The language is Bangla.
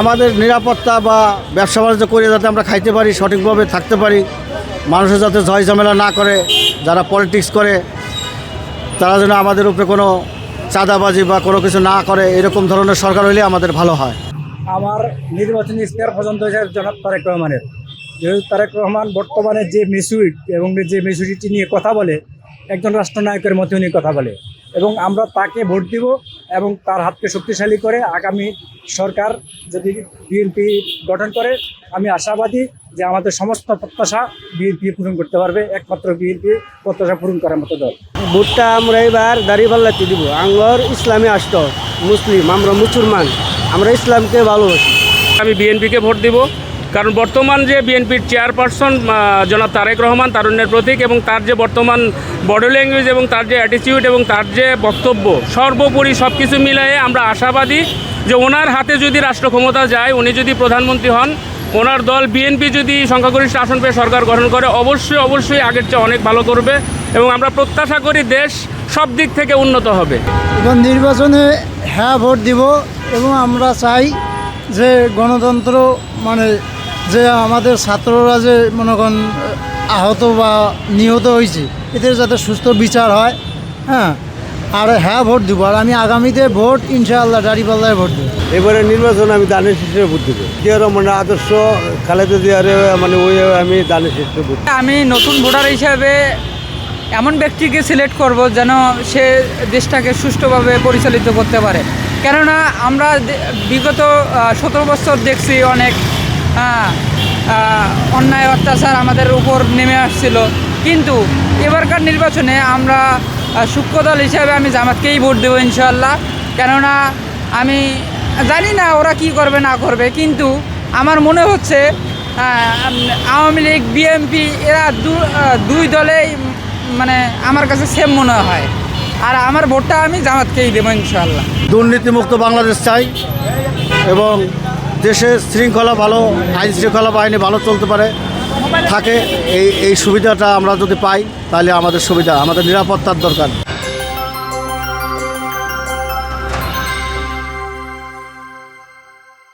আমাদের নিরাপত্তা বা ব্যবসা বাণিজ্য করে যাতে আমরা খাইতে পারি, সঠিকভাবে থাকতে পারি, মানুষের যাতে ঝয় ঝামেলা না করে, যারা পলিটিক্স করে তারা যেন আমাদের উপরে কোনো চাঁদাবাজি বা কোনো কিছু না করে, এরকম ধরনের সরকার হলে আমাদের ভালো হয়। আমার নির্বাচনী ইশতেহার পছন্দ হয়েছে জনাব তারেক রহমানের। যেহেতু তারেক রহমান বর্তমানে যে মেচুরিটি এবং যে মেচুরিটি নিয়ে কথা বলে, একজন রাষ্ট্রনায়কের মতো উনি কথা বলে, এবং আমরা তাকে ভোট দিব এবং তার হাতকে শক্তিশালী করে আগামী সরকার যদি বিএনপি গঠন করে, আমি আশাবাদী যে আমাদের সমস্ত প্রত্যাশা বিএনপি পূরণ করতে পারবে। একমাত্র বিএনপি প্রত্যাশা পূরণ করার মতো দল। ভোটটা আমরা এবার দাঁড়িপাল্লাতে দিব। আঙ্গর ইসলামী রাষ্ট্র, মুসলিম, আমরা মুসলমান, আমরা ইসলামকে ভালোবাসি। আমি বিএনপিকে ভোট দিব, কারণ বর্তমান যে বিএনপির চেয়ারপারসন জনাব তারেক রহমান তারুণ্যের প্রতীক, এবং তার যে বর্তমান বডি ল্যাঙ্গুয়েজ এবং তার যে অ্যাটিটিউড এবং তার যে বক্তব্য, সর্বোপরি সব কিছু মিলিয়ে আমরা আশাবাদী যে ওনার হাতে যদি রাষ্ট্র ক্ষমতা যায়, উনি যদি প্রধানমন্ত্রী হন, ওনার দল বিএনপি যদি সংখ্যাগরিষ্ঠ আসন পেয়ে সরকার গঠন করে, অবশ্যই আগের চেয়ে অনেক ভালো করবে, এবং আমরা প্রত্যাশা করি দেশ সব দিক থেকে উন্নত হবে। এবং নির্বাচনে হ্যাঁ ভোট দিব, এবং আমরা চাই যে গণতন্ত্র মানে যে আমাদের ছাত্ররা যে মনে করেন আহত বা নিহত হয়েছে, এদের যাতে সুস্থ বিচার হয়। হ্যাঁ, আর হ্যাঁ ভোট দিব। আর আমি আগামীতে ভোট ইনশাআল্লাহ দাঁড়িপাল্লায় ভোট দেবো। এবারে নির্বাচনে আমি দানের শীষে ভোট দেবো। জিয়া রহমানের আদর্শ, খালেদা জিয়ার মানে ওই আমি দানের শীষে ভোট দেবো। আমি নতুন ভোটার হিসাবে এমন ব্যক্তিকে সিলেক্ট করব যেন সে দেশটাকে সুষ্ঠুভাবে পরিচালিত করতে পারে। কেননা আমরা বিগত 17 বছর দেখছি অনেক অন্যায় অত্যাচার আমাদের উপর নেমে আসছিল, কিন্তু এবারকার নির্বাচনে আমরা সূক্ষ্ম দল হিসাবে আমি জামাতকেই ভোট দেবো ইনশাআল্লাহ। কেননা আমি জানি না ওরা কি করবে না করবে, কিন্তু আমার মনে হচ্ছে আওয়ামী লীগ, বিএনপি এরা দুই দলেই মানে আমার কাছে সেম মনে হয়, আর আমার ভোটটা আমি জামাতকেই দেবো ইনশাআল্লাহ। দুর্নীতিমুক্ত বাংলাদেশ চাই, এবং দেশে শৃঙ্খলা ভালো, আইন শৃঙ্খলা বাহিনী ভালো চলতে পারে থাকে, এই সুবিধাটা আমরা যদি পাই তাহলে আমাদের সুবিধা, আমাদের নিরাপত্তার দরকার।